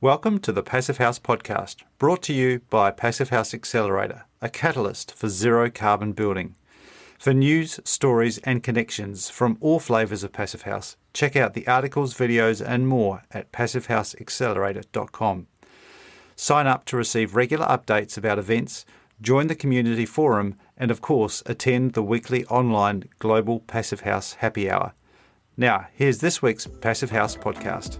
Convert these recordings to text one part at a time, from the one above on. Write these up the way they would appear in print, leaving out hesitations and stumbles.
Welcome to the Passive House podcast, brought to you by Passive House Accelerator, a catalyst for zero carbon building. For news, stories and connections from all flavours of Passive House, check out the articles, videos and more at passivehouseaccelerator.com. Sign up to receive regular updates about events, join the community forum and of course attend the weekly online Global Passive House Happy Hour. Now, here's this week's Passive House podcast.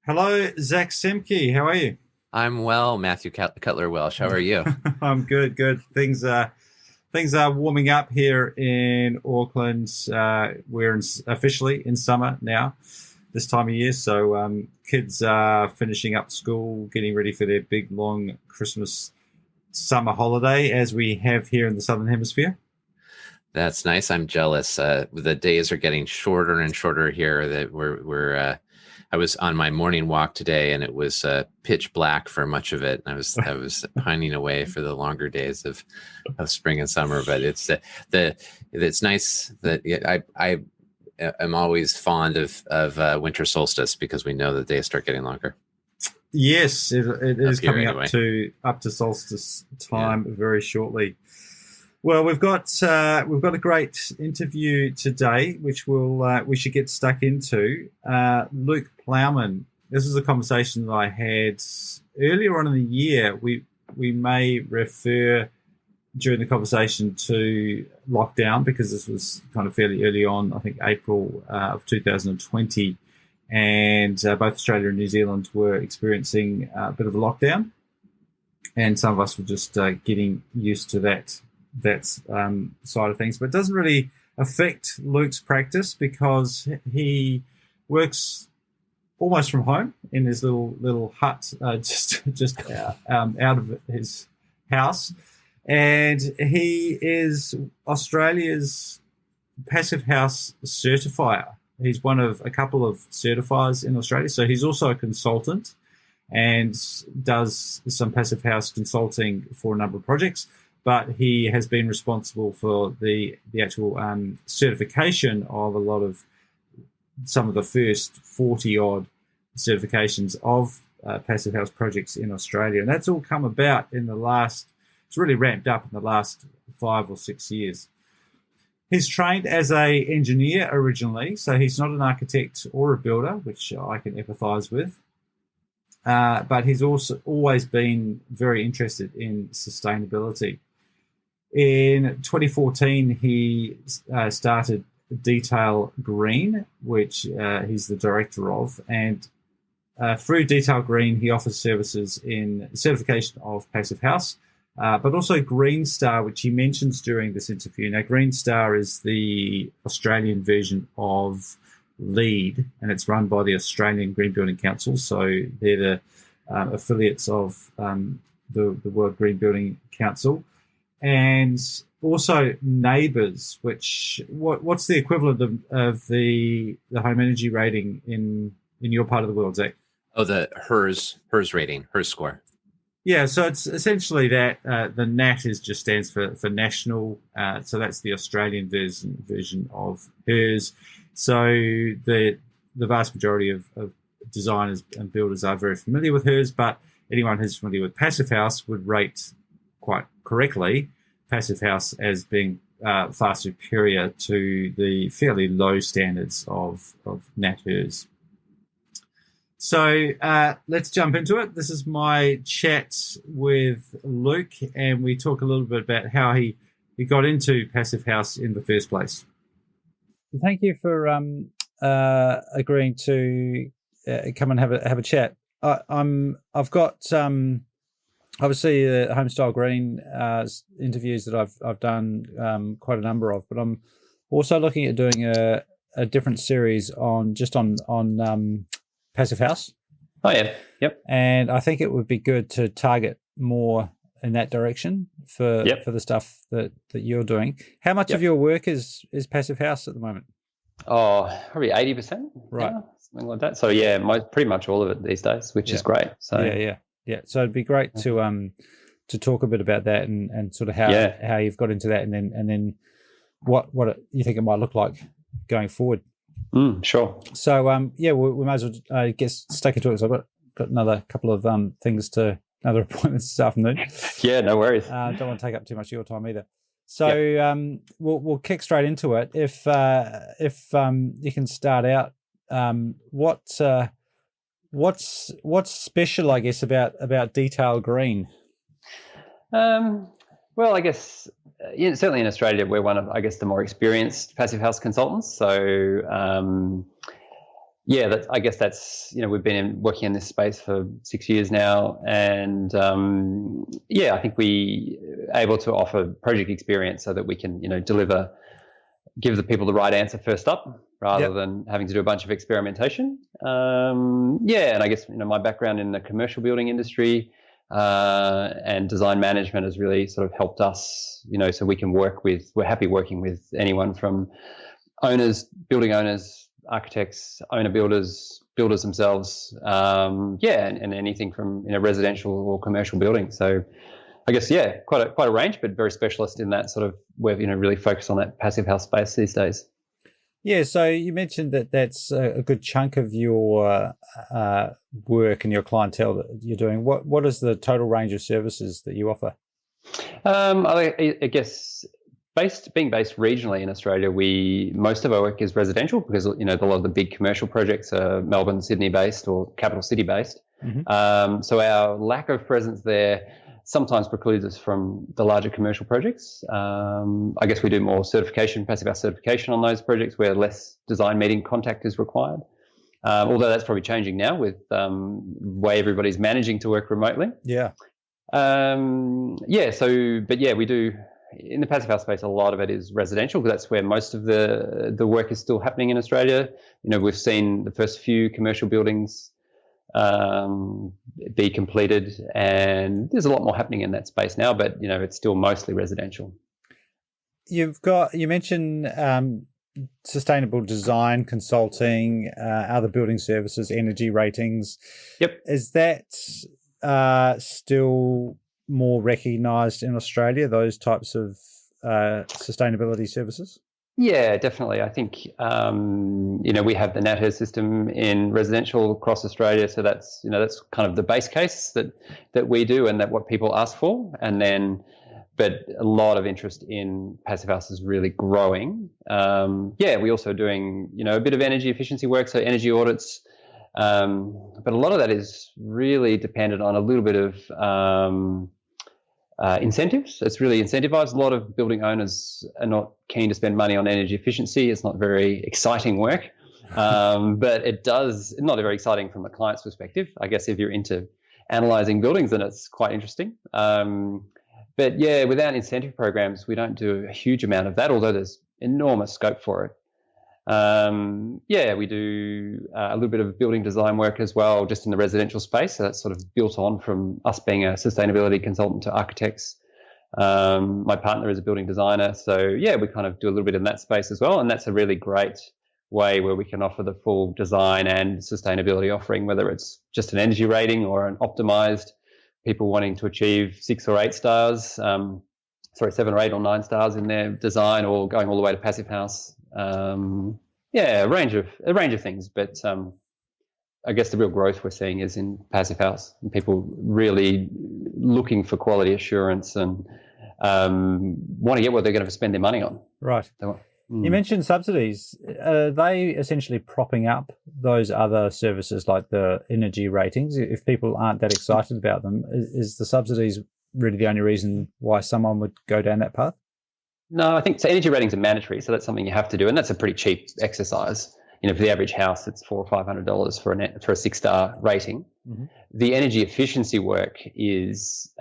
Hello, Zach Semke. How are you? I'm well, Matthew Cutler-Welsh. How are you? I'm good. Things are warming up here in Auckland. We're officially in summer now, this time of year. So kids are finishing up school, getting ready for their big, long Christmas summer holiday, as we have here in the Southern Hemisphere. That's nice. I'm jealous. The days are getting shorter and shorter here. That I was on my morning walk today, and it was pitch black for much of it. I was pining away for the longer days of spring and summer. But it's nice that I am always fond of winter solstice, because we know the days start getting longer. Yes, it is coming anyway. up to solstice time very shortly. Well, we've got a great interview today, which we should get stuck into. Luke Plowman. This is a conversation that I had earlier on in the year. We may refer during the conversation to lockdown, because this was kind of fairly early on. I think April of 2020, and both Australia and New Zealand were experiencing a bit of a lockdown, and some of us were just getting used to that side of things, but it doesn't really affect Luke's practice, because he works almost from home in his little hut, just out of his house, and he is Australia's Passive House certifier. He's one of a couple of certifiers in Australia, so he's also a consultant and does some Passive House consulting for a number of projects. But he has been responsible for the actual certification of some of the first 40-odd certifications of Passive House projects in Australia. And that's all come about it's really ramped up in the last 5 or 6 years. He's trained as an engineer originally, so he's not an architect or a builder, which I can empathise with. But he's also always been very interested in sustainability. In 2014, he started Detail Green, which he's the director of. And through Detail Green, he offers services in certification of Passive House, but also Green Star, which he mentions during this interview. Now, Green Star is the Australian version of LEED, and it's run by the Australian Green Building Council. So they're the affiliates of the World Green Building Council. And also Neighbours, which what's the equivalent of the home energy rating in your part of the world, Zach? Oh, the HERS rating, HERS score. Yeah, so it's essentially that the NAT just stands for national. So that's the Australian version of HERS. So the vast majority of designers and builders are very familiar with HERS, but anyone who's familiar with Passive House would rate quite correctly Passive House as being far superior to the fairly low standards of NAT HERS. So let's jump into it. This is my chat with Luke, and we talk a little bit about how he got into Passive House in the first place. Thank you for agreeing to come and have a chat. I've got obviously the Homestyle Green interviews that I've done quite a number of, but I'm also looking at doing a different series on Passive House. Oh yeah, yep, And I think it would be good to target more in that direction for yep, the stuff that you're doing. How much of yep. your work is passive house at the moment? Oh, probably 80% Right. now, something like that. So yeah, pretty much all of it these days, which is Yeah. great. So Yeah. So it'd be great to talk a bit about that and sort of yeah, how you've got into that, and then what you think it might look like going forward. sure. So yeah, we might as well get stuck into it. So I've got another couple of other appointments this afternoon. Yeah, no worries. Don't want to take up too much of your time either. So we'll kick straight into it. If you can start out, what's special, I guess, about detail green? Well, I guess certainly in Australia, we're one of, I guess, the more experienced passive house consultants. So yeah, I guess that's, we've been working in this space for 6 years now, and yeah, I think we are able to offer project experience so that we can, give the people the right answer first up, rather than having to do a bunch of experimentation. Yeah, and I guess my background in the commercial building industry and design management has really sort of helped us, so we can we're happy working with anyone from owners, building owners, architects, owner builders themselves, and anything from residential or commercial building. So I guess quite a range, but very specialist in that sort of, we're really focused on that passive house space these days. Yeah, so you mentioned that's a good chunk of your work and your clientele that you're doing. What is the total range of services that you offer? I guess being based regionally in Australia, most of our work is residential because a lot of the big commercial projects are Melbourne, Sydney based or capital city based. Mm-hmm. So our lack of presence there sometimes precludes us from the larger commercial projects. I guess we do more passive house certification on those projects where less design meeting contact is required. Although that's probably changing now with the way everybody's managing to work remotely. Yeah. We do, in the passive house space, a lot of it is residential because that's where most of the work is still happening in Australia. We've seen the first few commercial buildings be completed, and there's a lot more happening in that space now, but it's still mostly residential. You mentioned sustainable design consulting, other building services, energy ratings. Yep. Is that still more recognized in Australia, those types of sustainability services? Yeah, definitely. I think, we have the NatHERS system in residential across Australia. So that's kind of the base case that we do and that what people ask for. And then, but a lot of interest in passive house is really growing. We're also doing, a bit of energy efficiency work. So energy audits. But a lot of that is really dependent on a little bit of, incentives. It's really incentivized. A lot of building owners are not keen to spend money on energy efficiency. It's not very exciting work, but not very exciting from a client's perspective. I guess if you're into analyzing buildings, then it's quite interesting. But without incentive programs, we don't do a huge amount of that, although there's enormous scope for it. We do a little bit of building design work as well, just in the residential space. So that's sort of built on from us being a sustainability consultant to architects. My partner is a building designer. So we kind of do a little bit in that space as well. And that's a really great way where we can offer the full design and sustainability offering, whether it's just an energy rating or an optimized, people wanting to achieve 6 or 8 stars, 7 or 8 or 9 stars in their design, or going all the way to passive house. A range of things, but I guess the real growth we're seeing is in passive house, and people really looking for quality assurance and want to get what they're going to spend their money on. Right. You mentioned subsidies. Are they essentially propping up those other services like the energy ratings? If people aren't that excited about them, is the subsidies really the only reason why someone would go down that path? No, I think so. Energy ratings are mandatory, so that's something you have to do, and that's a pretty cheap exercise. For the average house, it's $400 or $500 for a 6-star rating. Mm-hmm. The energy efficiency work is,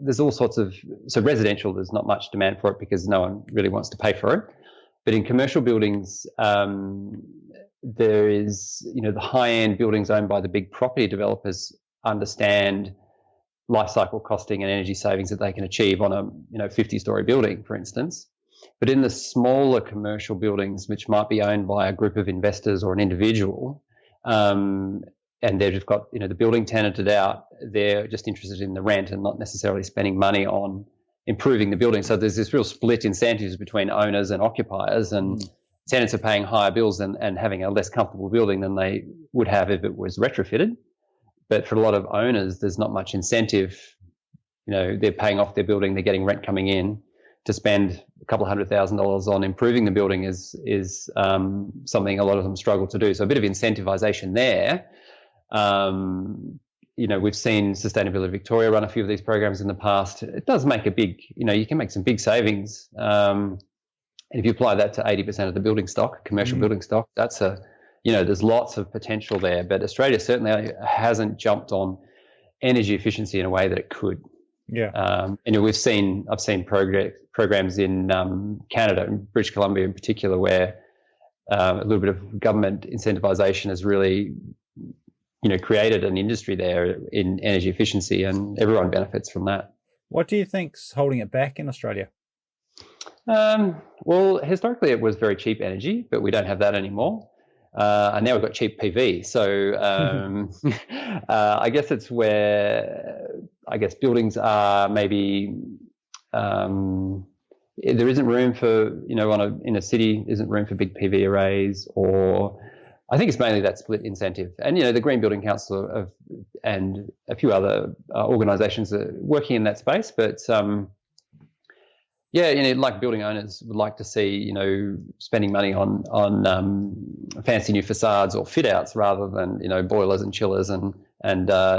there's all sorts of. So residential, there's not much demand for it because no one really wants to pay for it. But in commercial buildings, there is, the high-end buildings owned by the big property developers understand life cycle costing and energy savings that they can achieve on a 50-story building, for instance. But in the smaller commercial buildings, which might be owned by a group of investors or an individual, and they've just got the building tenanted out, they're just interested in the rent and not necessarily spending money on improving the building. So there's this real split incentives between owners and occupiers, and tenants are paying higher bills and having a less comfortable building than they would have if it was retrofitted. But for a lot of owners, there's not much incentive. They're paying off their building, they're getting rent coming in. To spend a couple of $100,000 on improving the building is something a lot of them struggle to do. So a bit of incentivization there. We've seen Sustainability Victoria run a few of these programs in the past. It does make a big, you can make some big savings. And if you apply that to 80% of the building stock, commercial building stock, that's there's lots of potential there. But Australia certainly hasn't jumped on energy efficiency in a way that it could. Yeah. I've seen programs in Canada and British Columbia in particular, where a little bit of government incentivization has really, created an industry there in energy efficiency, and everyone benefits from that. What do you think's holding it back in Australia? Well, historically it was very cheap energy, but we don't have that anymore. And now we've got cheap PV. So I guess it's where buildings are maybe there isn't room for, in a city isn't room for big PV arrays, or I think it's mainly that split incentive. And, the Green Building Council and a few other organisations are working in that space. But, like building owners would like to see, spending money on fancy new facades or fit outs rather than, boilers and chillers and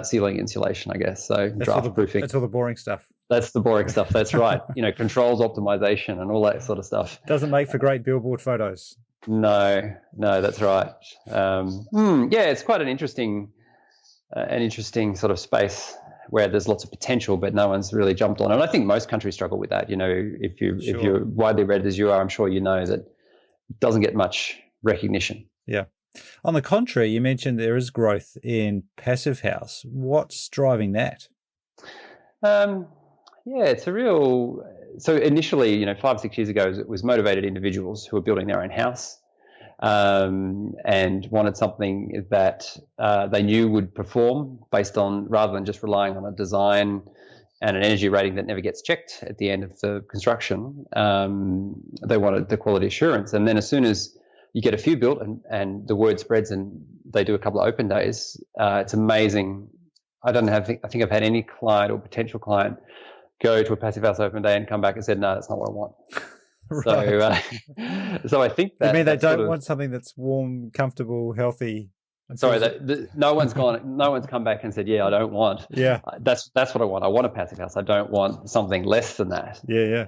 ceiling insulation, I guess. So draft proofing. That's all the boring stuff. That's the boring stuff. That's right. Controls optimization and all that sort of stuff. Doesn't make for great billboard photos. No, that's right. It's quite an interesting sort of space where there's lots of potential, but no one's really jumped on it. And I think most countries struggle with that. If you're widely read as you are, I'm sure you know that it doesn't get much recognition. Yeah. On the contrary, you mentioned there is growth in passive house. What's driving that? It's a real. So initially, 5-6 years ago, it was motivated individuals who were building their own house and wanted something that they knew would perform based on, rather than just relying on a design and an energy rating that never gets checked at the end of the construction. They wanted the quality assurance. And then as soon as you get a few built and the word spreads and they do a couple of open days, it's amazing. I think I've had any client or potential client go to a passive house open day and come back and said, no, that's not what I want. Right. So I think that. You mean they don't want something that's warm, comfortable, healthy? Sorry, no one's come back and said, yeah, I don't want. Yeah. That's what I want. I want a passive house. I don't want something less than that. Yeah.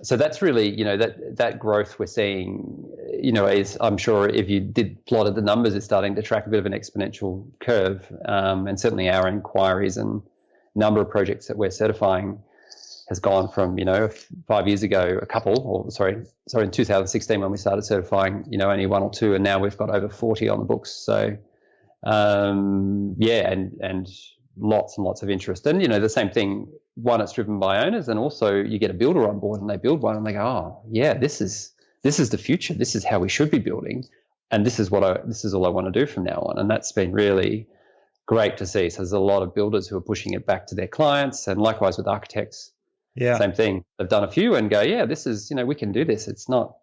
So that's really, that growth we're seeing, is, I'm sure if you did plotted the numbers, it's starting to track a bit of an exponential curve. And certainly our inquiries and number of projects that we're certifying has gone from, 5 years ago, in 2016 when we started certifying, only 1 or 2, and now we've got over 40 on the books. So, and lots and lots of interest. And, the same thing, one, it's driven by owners, and also you get a builder on board and they build one and they go, oh, yeah, this is the future. This is how we should be building. And this is all I want to do from now on. And that's been really great to see. So there's a lot of builders who are pushing it back to their clients, and likewise with architects. Yeah. Same thing. They've done a few and go, yeah, this is, we can do this. It's not,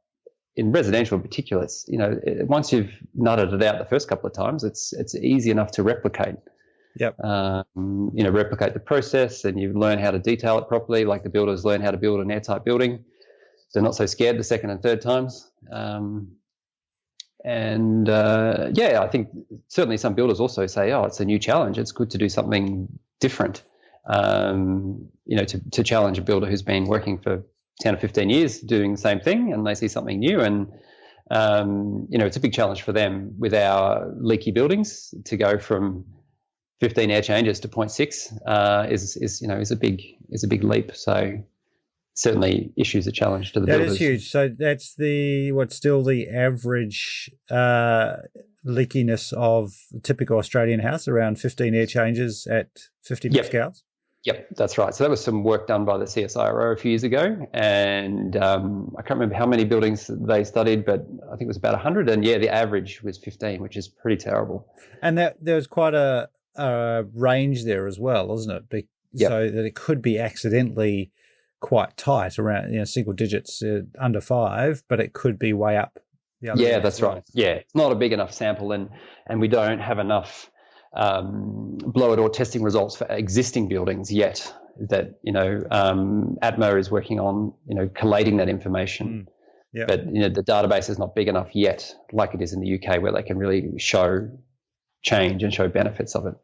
in residential in particular, it's, once you've nutted it out the first couple of times, it's easy enough to replicate. Yep. Replicate the process, and you learn how to detail it properly. Like the builders learn how to build an airtight building. They're not so scared the second and third times. I think certainly some builders also say, oh, it's a new challenge. It's good to do something different. To challenge a builder who's been working for 10 or 15 years doing the same thing, and they see something new. And, it's a big challenge for them with our leaky buildings to go from 15 air changes to 0.6 is a big leap. So certainly issues a challenge to the That builders. is huge. So that's what's still the average leakiness of a typical Australian house, around 15 air changes at 50 pascals? Yep, that's right. So that was some work done by the CSIRO a few years ago, and I can't remember how many buildings they studied, but I think it was about 100, and the average was 15, which is pretty terrible. And there was quite a range there as well, wasn't it? So that it could be accidentally quite tight, around single digits, under 5, but it could be way up the other way. That's right. Yeah, it's not a big enough sample, and we don't have enough blower-door testing results for existing buildings yet that ATMO is working on collating that information. But the database is not big enough yet, like it is in the UK, where they can really show change and show benefits of it.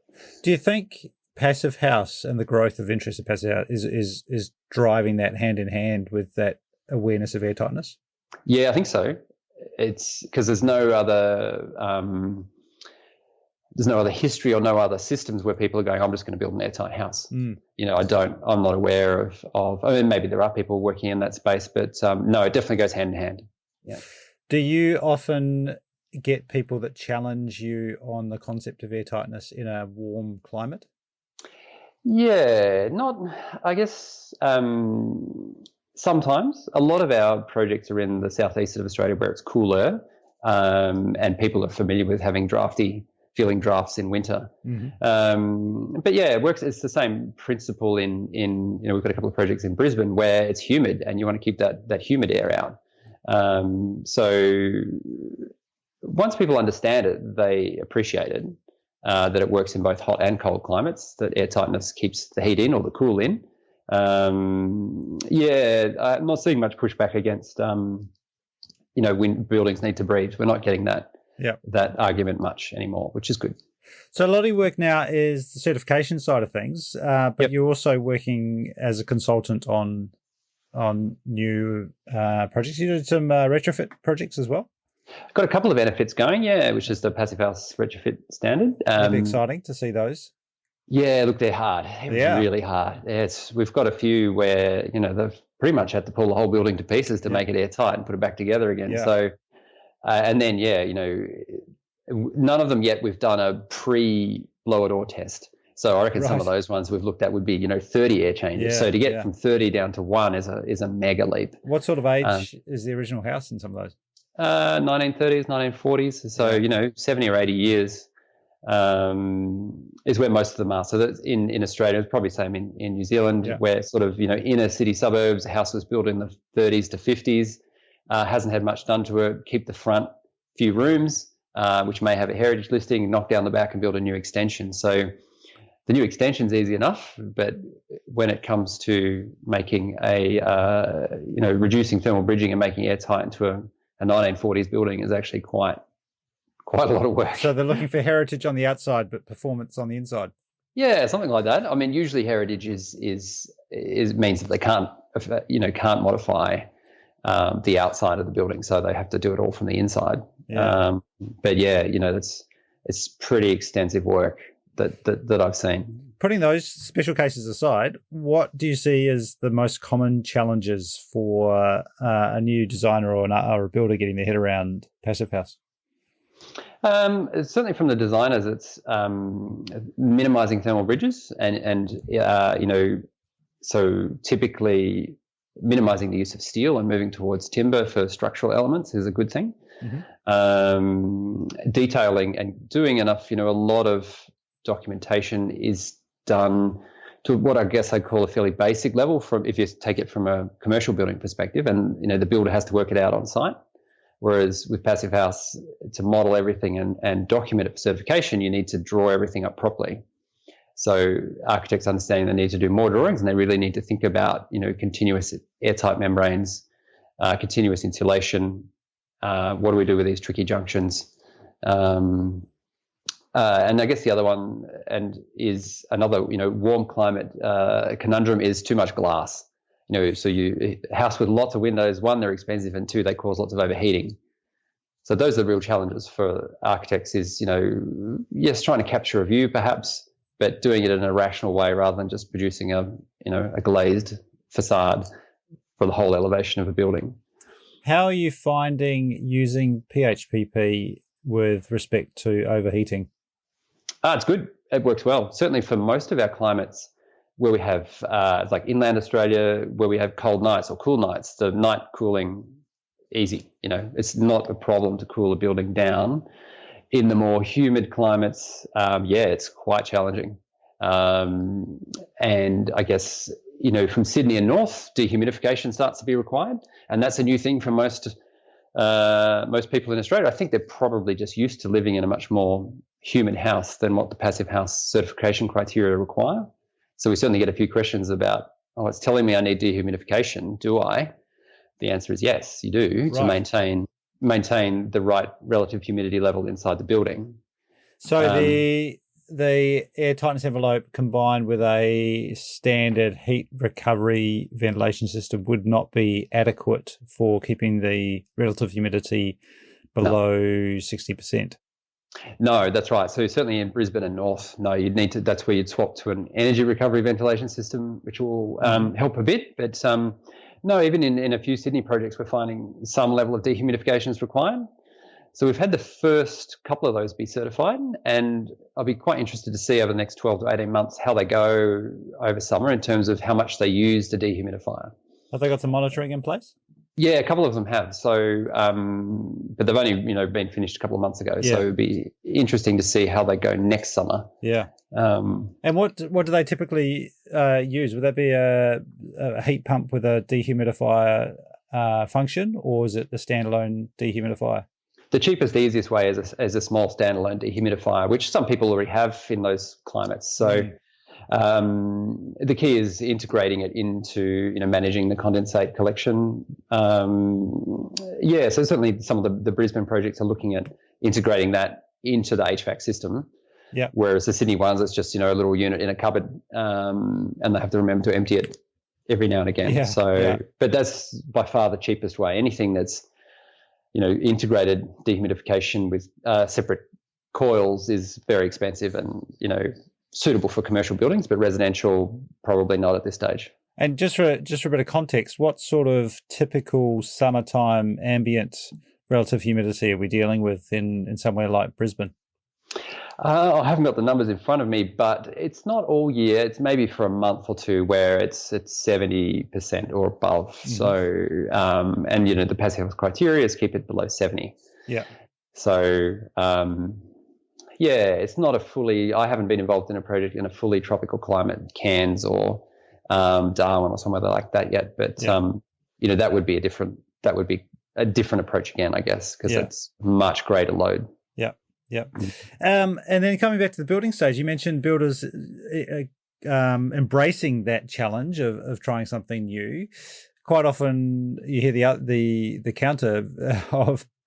Do you think passive house and the growth of interest in passive house is driving that hand in hand with that awareness of air tightness? Yeah, I think so. It's because there's no other history or no other systems where people are going, I'm just going to build an airtight house. I'm not aware of I mean, maybe there are people working in that space, but no, it definitely goes hand in hand. Yeah. Do you often get people that challenge you on the concept of airtightness in a warm climate? Yeah, I guess sometimes. A lot of our projects are in the southeast of Australia where it's cooler, and people are familiar with having feeling drafts in winter. Mm-hmm. But yeah, it works. It's the same principle in we've got a couple of projects in Brisbane where it's humid and you want to keep that humid air out. So once people understand it, they appreciate it, that it works in both hot and cold climates, that air tightness keeps the heat in or the cool in. I'm not seeing much pushback against, when buildings need to breathe. We're not getting that argument much anymore, which is good. So a lot of your work now is the certification side of things, but you're also working as a consultant on new projects. You did some retrofit projects as well? Got a couple of benefits going, which is the Passive House Retrofit Standard. That'd be exciting to see those. Yeah, look, they're hard. They're really hard. We've got a few where, they've pretty much had to pull the whole building to pieces to make it airtight and put it back together again. Yeah. So, and then, none of them yet we've done a pre-blower door test. So I reckon some of those ones we've looked at would be, 30 air changes. So to get from 30 down to 1 is a mega leap. What sort of age is the original house in some of those? 1930s, 1940s. So, 70 or 80 years is where most of them are. So that's in Australia, it's probably the same in New Zealand, where sort of, inner city suburbs, a house was built in the 30s to 50s, hasn't had much done to it, keep the front few rooms, which may have a heritage listing, knock down the back and build a new extension. So the new extension's easy enough, but when it comes to making reducing thermal bridging and making airtight into a 1940s building is actually quite a lot of work. So they're looking for heritage on the outside, but performance on the inside. Yeah, something like that. I mean, usually heritage is means that they can't modify the outside of the building, so they have to do it all from the inside. Yeah. It's pretty extensive work that I've seen. Putting those special cases aside, what do you see as the most common challenges for a new designer or a builder getting their head around passive house? Certainly from the designers, it's minimizing thermal bridges and so typically minimizing the use of steel and moving towards timber for structural elements is a good thing. Mm-hmm. Detailing and doing enough, a lot of documentation is done to what I guess I'd call a fairly basic level if you take it from a commercial building perspective, and the builder has to work it out on site. Whereas with Passive House, to model everything and document it for certification, you need to draw everything up properly. So architects understanding they need to do more drawings, and they really need to think about, continuous airtight membranes, continuous insulation. What do we do with these tricky junctions? And I guess the other one is another, warm climate conundrum is too much glass. So a house with lots of windows, one, they're expensive, and two, they cause lots of overheating. So those are the real challenges for architects is, yes, trying to capture a view perhaps, but doing it in a rational way rather than just producing a glazed facade for the whole elevation of a building. How are you finding using PHPP with respect to overheating? It's good. It works well. Certainly for most of our climates where we have, like inland Australia, where we have cold nights or cool nights, the night cooling, easy. It's not a problem to cool a building down. In the more humid climates, it's quite challenging. And I guess, from Sydney and north, dehumidification starts to be required. And that's a new thing for most people in Australia. I think they're probably just used to living in a much more humid house than what the Passive House certification criteria require. So we certainly get a few questions about, it's telling me I need dehumidification. Do I? The answer is yes, you do, right, to maintain the right relative humidity level inside the building. So the air tightness envelope combined with a standard heat recovery ventilation system would not be adequate for keeping the relative humidity below 60%. No, that's right. So certainly in Brisbane and North, no, you'd need to. That's where you'd swap to an energy recovery ventilation system, which will help a bit. But no, even in a few Sydney projects, we're finding some level of dehumidification is required. So we've had the first couple of those be certified, and I'll be quite interested to see over the next 12 to 18 months how they go over summer in terms of how much they use the dehumidifier. Have they got some monitoring in place? Yeah, a couple of them have. So, but they've only been finished a couple of months ago. Yeah. So it'd be interesting to see how they go next summer. Yeah. And what do they typically use? Would that be a heat pump with a dehumidifier function, or is it the standalone dehumidifier? The cheapest, easiest way is a small standalone dehumidifier, which some people already have in those climates. So the key is integrating it into managing the condensate collection. So certainly some of the Brisbane projects are looking at integrating that into the HVAC system. Yeah. Whereas the Sydney ones, it's just a little unit in a cupboard, and they have to remember to empty it every now and again. Yeah. But that's by far the cheapest way. Anything that's integrated dehumidification with separate coils is very expensive and, suitable for commercial buildings, but residential, probably not at this stage. And just for a bit of context, what sort of typical summertime ambient relative humidity are we dealing with in somewhere like Brisbane? I haven't got the numbers in front of me, but it's not all year. It's maybe for a month or two where it's 70% or above. Mm-hmm. So, and the Passive House criteria is keep it below 70. Yeah. So, it's not I haven't been involved in a project in a fully tropical climate, Cairns or Darwin or somewhere like that yet. But, that would be a different approach again, I guess, because it's much greater load. Yeah. And then coming back to the building stage, you mentioned builders embracing that challenge of trying something new. Quite often you hear the counter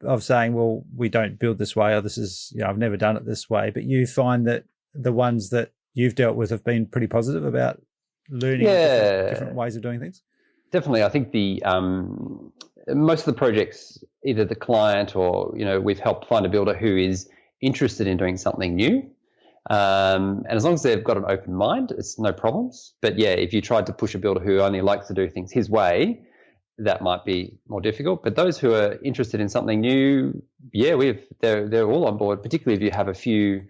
of saying, well, we don't build this way, or this is, I've never done it this way. But you find that the ones that you've dealt with have been pretty positive about learning different ways of doing things. Definitely. I think the most of the projects, either the client or, we've helped find a builder who is interested in doing something new. And as long as they've got an open mind, it's no problems. But if you tried to push a builder who only likes to do things his way, that might be more difficult. But those who are interested in something new, they're all on board, particularly if you have a few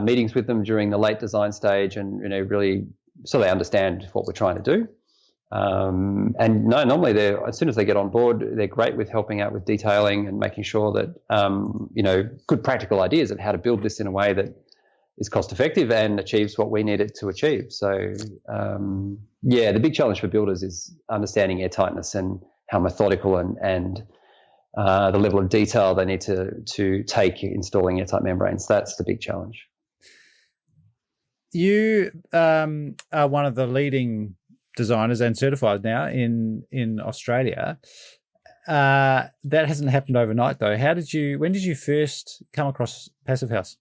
meetings with them during the late design stage and, really so they understand what we're trying to do. Normally as soon as they get on board, they're great with helping out with detailing and making sure that, good practical ideas of how to build this in a way that is cost effective and achieves what we need it to achieve. So, the big challenge for builders is understanding air tightness and how methodical and the level of detail they need to take installing airtight membranes. That's the big challenge. You are one of the leading designers and certified now in Australia. That hasn't happened overnight though. When did you first come across Passive House?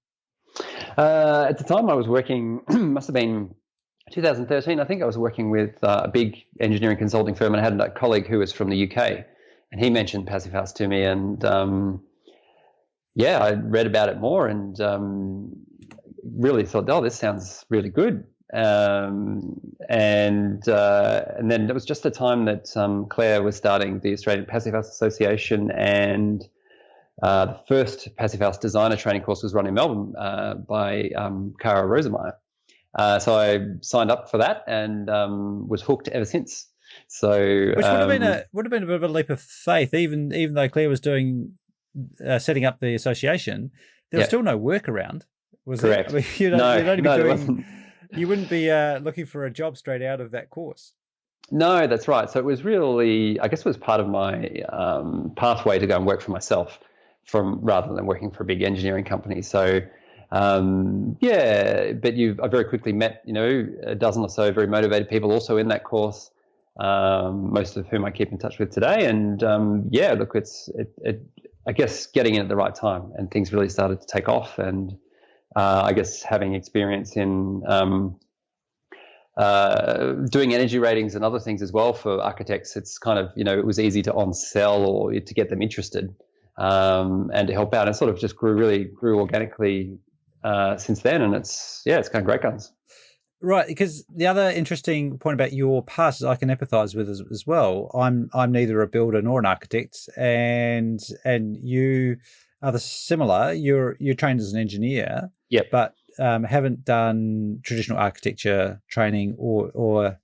At the time I was working, must have been 2013, I think. I was working with a big engineering consulting firm, and I had a colleague who was from the UK, and he mentioned Passive House to me, and I read about it more and really thought, this sounds really good. and then it was just the time that Claire was starting the Australian Passive House Association, and the first Passive House designer training course was run in Melbourne by Cara Rosemeyer. So I signed up for that and was hooked ever since. So, which would have been a bit of a leap of faith, even though Claire was doing setting up the association. There was still no workaround, was correct? There? I mean, you wouldn't be looking for a job straight out of that course. No, that's right. So it was really, I guess, it was part of my pathway to go and work for myself, rather than working for a big engineering company. So. But I very quickly met, a dozen or so very motivated people also in that course, most of whom I keep in touch with today. And look, I guess getting in at the right time, and things really started to take off. And I guess having experience in doing energy ratings and other things as well for architects, it's kind of, it was easy to on-sell or to get them interested and to help out. And it sort of just grew organically since then, and it's kind of great guns. Right, because the other interesting point about your past is I can empathise with as well. I'm neither a builder nor an architect, and you are similar. You're trained as an engineer, but haven't done traditional architecture training, or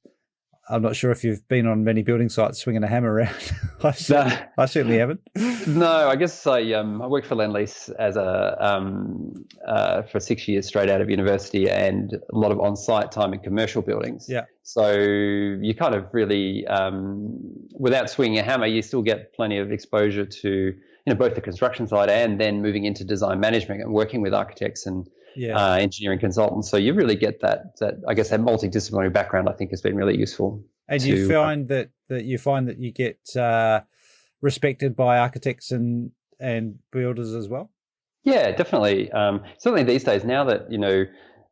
I'm not sure if you've been on many building sites swinging a hammer around. I certainly haven't. No, I guess I worked for Lend-Lease as for 6 years straight out of university, and a lot of on-site time in commercial buildings. Yeah. So you kind of really, without swinging a hammer, you still get plenty of exposure to both the construction side and then moving into design management and working with architects and engineering consultants. So you really get that I guess that multidisciplinary background, I think, has been really useful. And you find that you get respected by architects and builders as well? Yeah, definitely. Certainly these days, now that,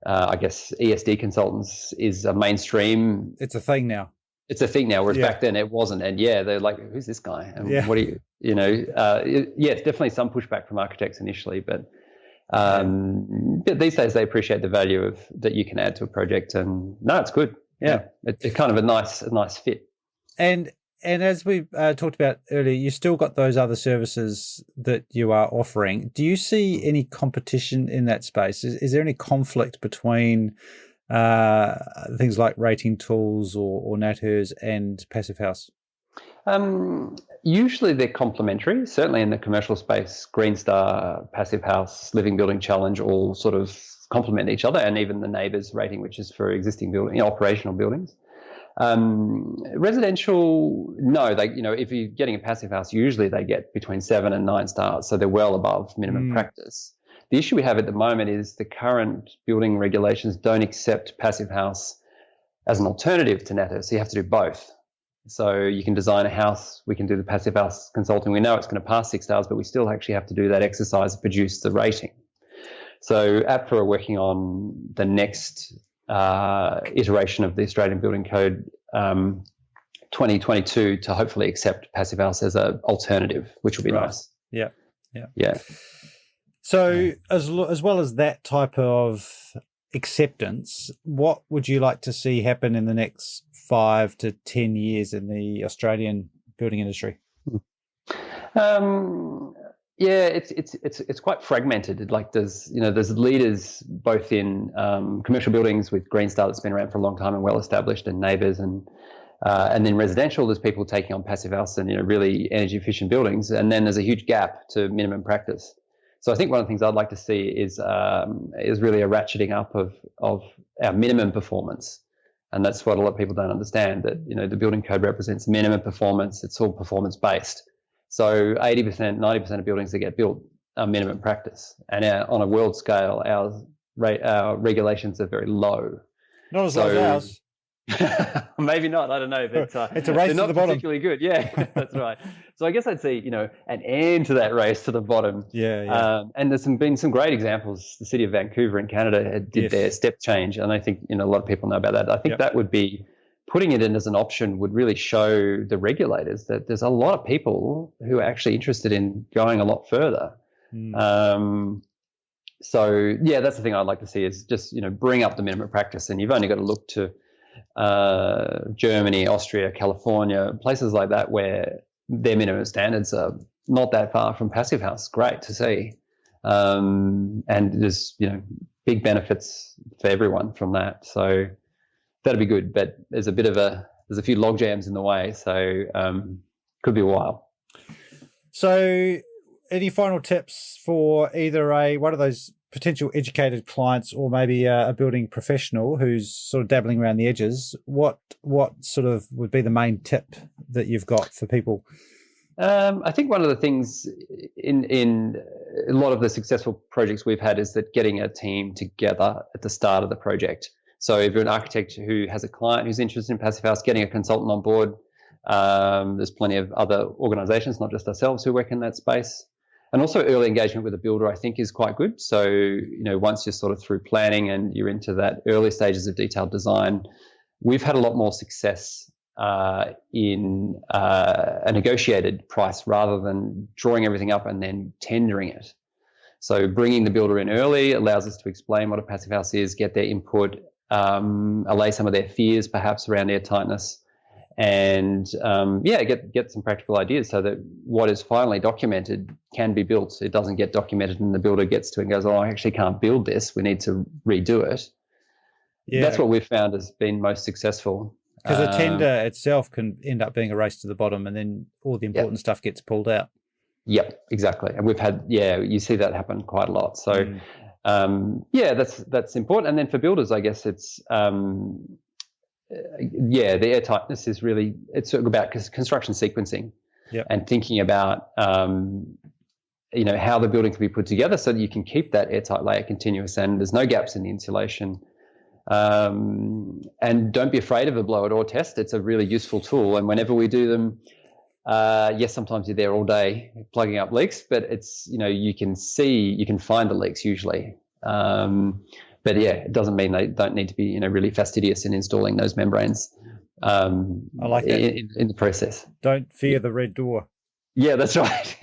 I guess ESD consultants is a mainstream. It's a thing now. Whereas back then it wasn't. And they're like, who's this guy? And what do it's definitely some pushback from architects initially, but these days they appreciate the value that you can add to a project, and no, it's good. It's kind of a nice fit. And as we talked about earlier, you still got those other services that you are offering. Do you see any competition in that space? Is there any conflict between things like rating tools or NatHERS and Passive House? Usually they're complementary. Certainly in the commercial space, Green Star, Passive House, Living Building Challenge all sort of complement each other, and even the neighbours rating, which is for existing building, operational buildings. Residential, no, if you're getting a Passive House, usually they get between 7 and 9 stars, so they're well above minimum practice. The issue we have at the moment is the current building regulations don't accept Passive House as an alternative to NatHERS, so you have to do both. So you can design a house, we can do the Passive House consulting. We know it's going to pass 6 stars, but we still actually have to do that exercise to produce the rating. So APRA are working on the next iteration of the Australian Building Code 2022 to hopefully accept Passive House as an alternative, which will be nice. Yeah. So as well as that type of acceptance, what would you like to see happen in the next 5 to 10 years in the Australian building industry? It's quite fragmented. Like there's leaders both in commercial buildings with Green Star that's been around for a long time and well established, and neighbours, and then residential, there's people taking on Passive House and really energy efficient buildings, and then there's a huge gap to minimum practice. So I think one of the things I'd like to see is really a ratcheting up of our minimum performance. And that's what a lot of people don't understand, that, the building code represents minimum performance. It's all performance based. So 80%, 90% of buildings that get built are minimum practice. And on a world scale, our regulations are very low. Not as low as ours. Maybe not. I don't know. But, it's a race to the bottom. Particularly good. Yeah, that's right. So I guess I'd say, an end to that race to the bottom. Yeah. And there's been some great examples. The city of Vancouver in Canada did their step change, and I think a lot of people know about that. I think that would be, putting it in as an option would really show the regulators that there's a lot of people who are actually interested in going a lot further. So yeah, that's the thing I'd like to see is just, bring up the minimum practice, and you've only got to look to Germany, Austria, California, places like that where their minimum standards are not that far from Passive House. Great to see. And there's, big benefits for everyone from that. So that'd be good. But there's a few log jams in the way. So could be a while. So any final tips for either one of those potential educated clients or maybe a building professional who's sort of dabbling around the edges? What sort of would be the main tip that you've got for people? I think one of the things in a lot of the successful projects we've had is that getting a team together at the start of the project. So if you're an architect who has a client who's interested in Passive House, getting a consultant on board. There's plenty of other organisations, not just ourselves, who work in that space. And also early engagement with a builder, I think, is quite good. So, once you're sort of through planning and you're into that early stages of detailed design, we've had a lot more success in a negotiated price rather than drawing everything up and then tendering it. So bringing the builder in early allows us to explain what a Passive House is, get their input, allay some of their fears perhaps around airtightness, and get some practical ideas so that what is finally documented can be built. It doesn't get documented and the builder gets to it and goes, I actually can't build this. We need to redo it. Yeah. That's what we've found has been most successful. Because a tender itself can end up being a race to the bottom, and then all the important stuff gets pulled out. Yep, exactly. And we've had, you see that happen quite a lot. So, that's important. And then for builders, I guess it's, the airtightness is really, it's sort of about construction sequencing and thinking about, how the building can be put together so that you can keep that airtight layer continuous and there's no gaps in the insulation. And don't be afraid of a blow it or test. It's a really useful tool. And whenever we do them, yes, sometimes you're there all day plugging up leaks, but it's, you can find the leaks usually. But it doesn't mean they don't need to be, really fastidious in installing those membranes. I like that. In the process. Don't fear the red door. Yeah, that's right.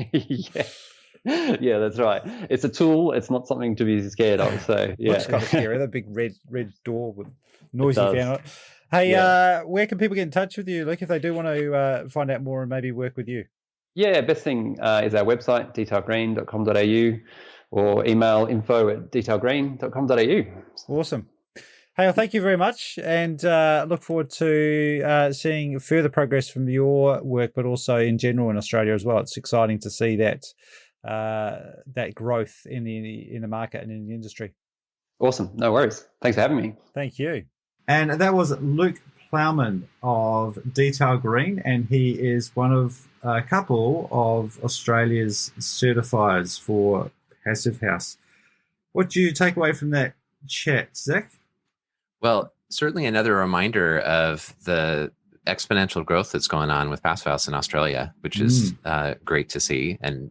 Yeah, that's right. It's a tool. It's not something to be scared of. So looks kind of scary. That big red door with noisy fan on it. Hey, where can people get in touch with you, Luke, if they do want to find out more and maybe work with you? Yeah, best thing is our website, detailgreen.com.au, or email info@detailgreen.com.au. Awesome. Hey, well, thank you very much, and look forward to seeing further progress from your work, but also in general in Australia as well. It's exciting to see that growth in the market and in the industry. Awesome. No worries. Thanks for having me. Thank you. And that was Luke Plowman of Detail Green, and he is one of a couple of Australia's certifiers for Passive House. What do you take away from that chat, Zach? Well, certainly another reminder of the exponential growth that's going on with Passive House in Australia, which is great to see. And,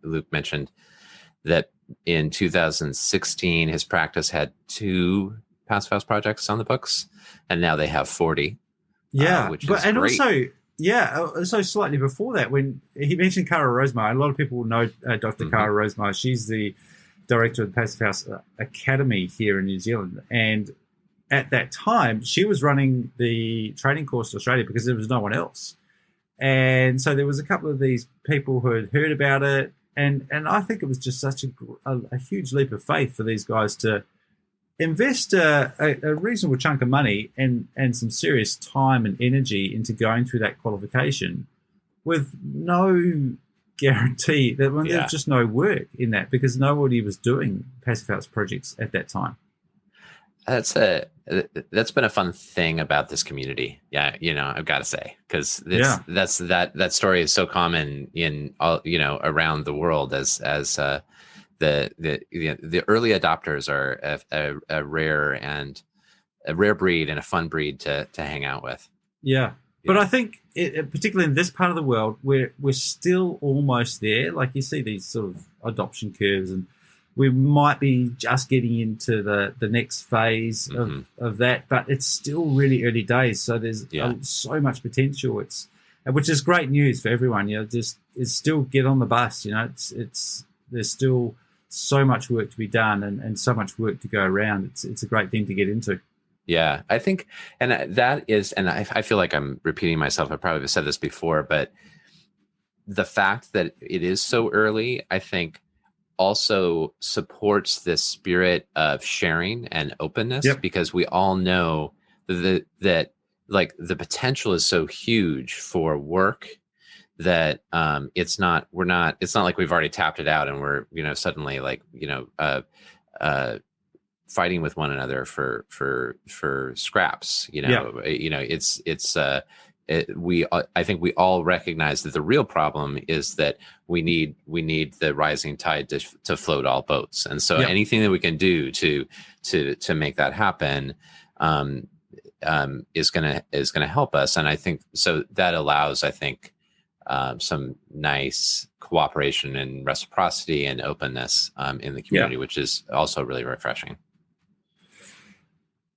Luke mentioned that in 2016, his practice had 2 Passive House projects on the books, and now they have 40. Yeah, which is great. Also slightly before that, when he mentioned Cara Rosemeyer, a lot of people know Dr. Cara Rosemeyer. She's the director of the Passive House Academy here in New Zealand, and at that time, she was running the training course to Australia because there was no one else. And so there was a couple of these people who had heard about it, and I think it was just such a huge leap of faith for these guys to invest a reasonable chunk of money and some serious time and energy into going through that qualification with no guarantee that there's just no work in that because nobody was doing Passive House projects at that time. That's been a fun thing about this community. Yeah, I've got to say, because that story is so common in all, around the world as the early adopters are a rare breed and a fun breed to hang out with. Yeah. But I think, particularly in this part of the world, we're still almost there. Like you see these sort of adoption curves, and we might be just getting into the next phase of that, but it's still really early days. So there's so much potential. Which is great news for everyone. Just still get on the bus. There's still so much work to be done and so much work to go around. It's a great thing to get into. Yeah, I think, and that is, and I feel like I'm repeating myself. I probably have said this before, but the fact that it is so early, I think, also supports this spirit of sharing and openness, Yep. because we all know that like the potential is so huge for work that it's not like we've already tapped it out and we're suddenly like fighting with one another for scraps. I think we all recognize that the real problem is that we need the rising tide to float all boats, and so anything that we can do to make that happen is gonna help us. And I think so that allows, I think, some nice cooperation and reciprocity and openness in the community, which is also really refreshing.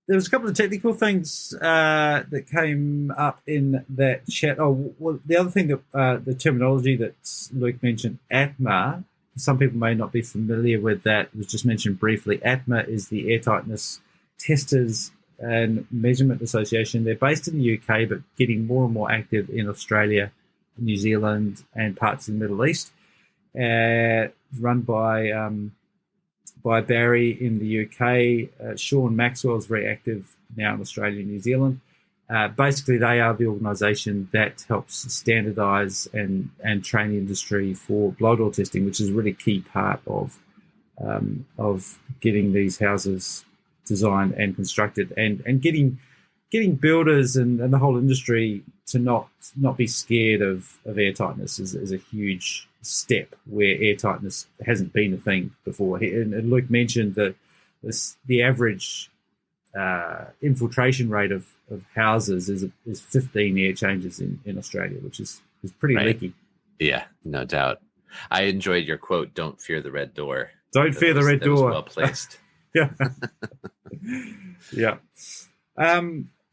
There was a couple of technical things that came up in that chat. Oh, well, the other thing that the terminology that Luke mentioned, ATMA, some people may not be familiar with that. It was just mentioned briefly. ATMA is the Airtightness Testers and Measurement Association. They're based in the UK, but getting more and more active in Australia, New Zealand, and parts of the Middle East. Run by Barry in the UK. Sean Maxwell is very active now in Australia and New Zealand. Basically, they are the organisation that helps standardise and train the industry for blow door testing, which is a really key part of getting these houses designed and constructed, and getting builders and the whole industry to not be scared of airtightness is a huge step where airtightness hasn't been a thing before. And Luke mentioned that the average infiltration rate of houses is 15 air changes in Australia, which is pretty leaky. Yeah, no doubt. I enjoyed your quote, "Don't fear the red door." Don't fear the red door. Well placed. Yeah. Yeah.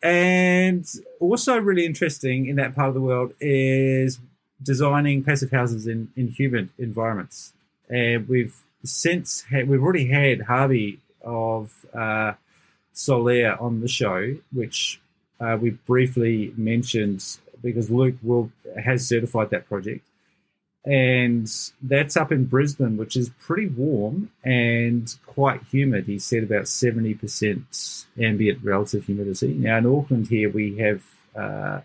And also really interesting in that part of the world is designing passive houses in humid environments. And we've already had Harvey of Solaire on the show, which we briefly mentioned because Luke has certified that project. And that's up in Brisbane, which is pretty warm and quite humid. He said about 70% ambient relative humidity. Now in Auckland here we have,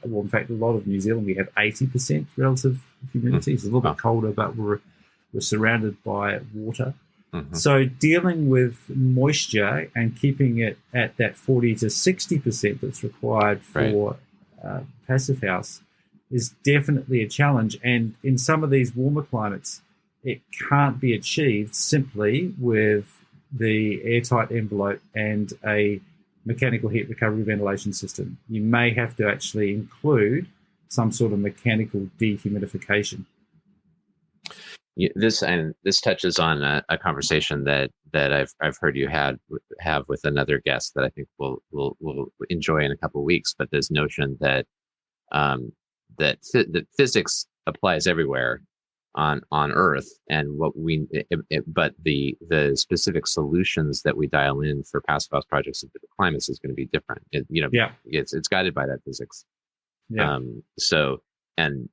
in fact, a lot of New Zealand, we have 80% relative humidity. It's a little bit colder, but we're surrounded by water. Mm-hmm. So dealing with moisture and keeping it at that 40 to 60% that's required for passive house is definitely a challenge. And in some of these warmer climates, it can't be achieved simply with the airtight envelope and a mechanical heat recovery ventilation system. You may have to actually include some sort of mechanical dehumidification. This touches on a conversation that I've heard you have with another guest that I think we'll enjoy in a couple of weeks. But this notion that that physics applies everywhere on Earth, and but the specific solutions that we dial in for passive house projects in different climates is going to be different. It's guided by that physics. Yeah. And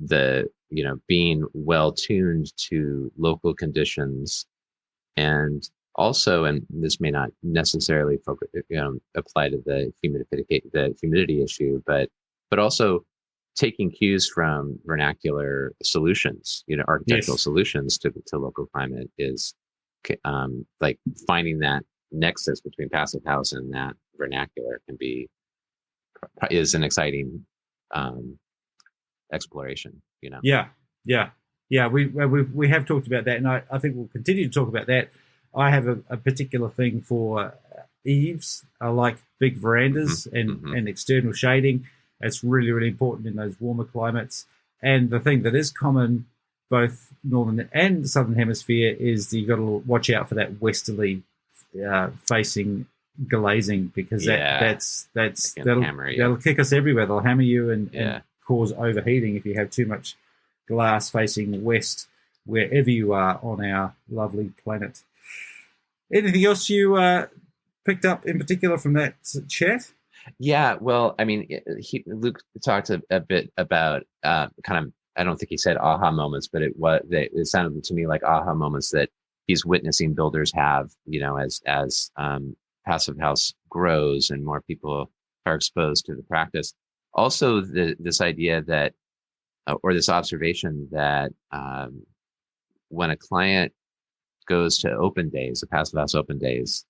the being well tuned to local conditions, and also, and this may not necessarily apply to the humidity issue, but also taking cues from vernacular solutions, architectural solutions to local climate is like finding that nexus between passive house and that vernacular is an exciting exploration. Yeah. We have talked about that, and I think we'll continue to talk about that. I have a particular thing for eaves. I like big verandas and external shading. It's really, really important in those warmer climates. And the thing that is common, both northern and southern hemisphere, is that you've got to watch out for that westerly facing glazing, because that'll kick us everywhere. They'll hammer you and cause overheating if you have too much glass facing west. wherever you are on our lovely planet. Anything else you picked up in particular from that chat? Yeah, well, I mean, Luke talked a bit about kind of, I don't think he said aha moments, but it sounded to me like aha moments that he's witnessing builders have, as Passive House grows and more people are exposed to the practice. Also, this idea that, or this observation that when a client goes to open days, the Passive House open days,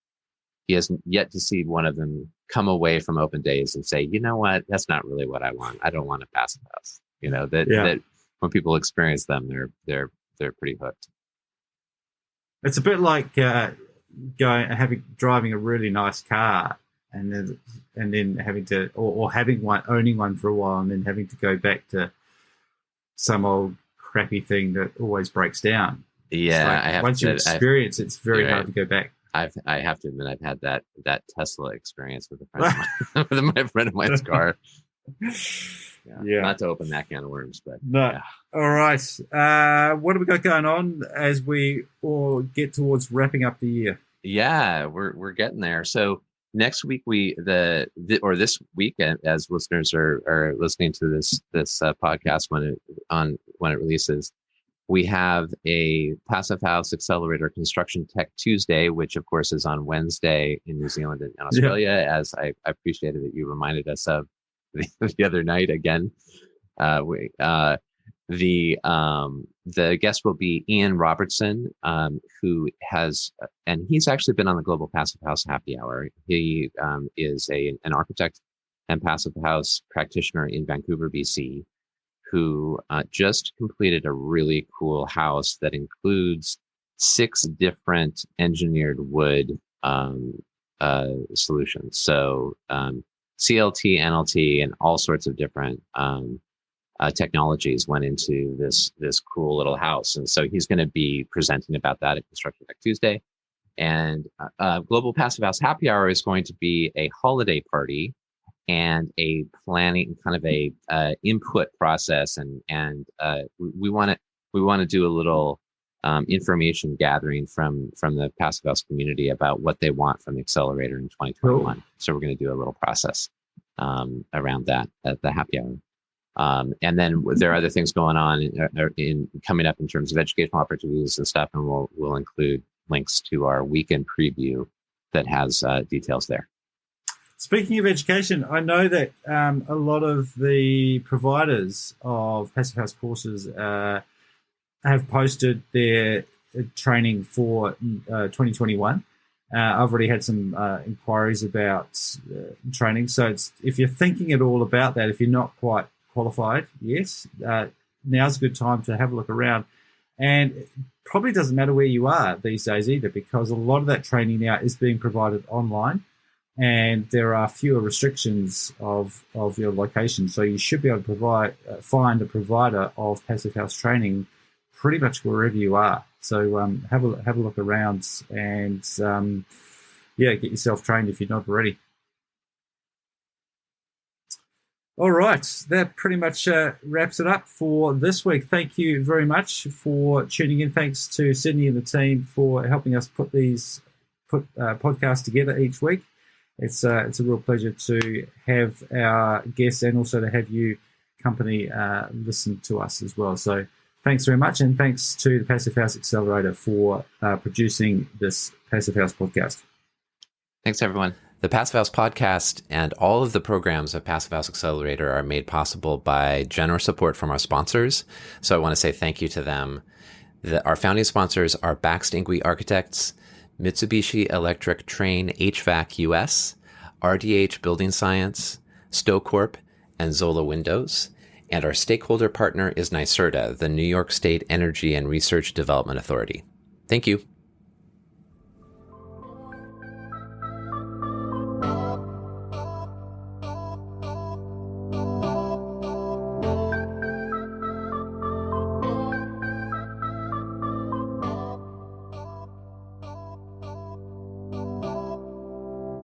he has yet to see one of them come away from open days and say, you know what, that's not really what I want. I don't want a Passive House. That when people experience them, they're pretty hooked. It's a bit like driving a really nice car and then having to, or owning one for a while and then having to go back to some old crappy thing that always breaks down. Yeah, once you experience, it's very hard to go back. I have to admit, I've had that Tesla experience with a friend of mine, with my friend of mine's car. Yeah. Not to open that can of worms, but no. Yeah. All right. What have we got going on as we all get towards wrapping up the year? Yeah, we're getting there. So next week this week, as listeners are listening to this podcast when it releases, we have a Passive House Accelerator Construction Tech Tuesday, which of course is on Wednesday in New Zealand and Australia, as I appreciated that you reminded us of the other night again. The guest will be Ian Robertson, who has, and he's actually been on the Global Passive House Happy Hour. He is an architect and Passive House practitioner in Vancouver, BC, who just completed a really cool house that includes 6 different engineered wood solutions. So CLT, NLT, and all sorts of different technologies went into this cool little house. And so he's going to be presenting about that at Construction Tech Tuesday. And Global Passive House Happy Hour is going to be a holiday party and a planning kind of a input process, and we want to do a little information gathering from the Passive House community about what they want from the accelerator in 2021. Cool. So we're going to do a little process around that at the happy hour, and then there are other things going on in coming up in terms of educational opportunities and stuff, and we'll include links to our weekend preview that has details there. Speaking of education, I know that a lot of the providers of Passive House courses have posted their training for 2021. I've already had some inquiries about training. So if you're thinking at all about that, if you're not quite qualified, yes, now's a good time to have a look around. And it probably doesn't matter where you are these days either, because a lot of that training now is being provided online. And there are fewer restrictions of your location, so you should be able to find a provider of Passive House training pretty much wherever you are. So have a look around and get yourself trained if you're not already. All right, that pretty much wraps it up for this week. Thank you very much for tuning in. Thanks to Sydney and the team for helping us put podcasts together each week. It's a real pleasure to have our guests and also to have you company listen to us as well. So thanks very much, and thanks to the Passive House Accelerator for producing this Passive House podcast. Thanks, everyone. The Passive House podcast and all of the programs of Passive House Accelerator are made possible by generous support from our sponsors. So I want to say thank you to them. Our founding sponsors are Bax Ingui Architects, Mitsubishi Electric Train HVAC US, RDH Building Science, StoCorp, and Zola Windows. And our stakeholder partner is NYSERDA, the New York State Energy and Research Development Authority. Thank you.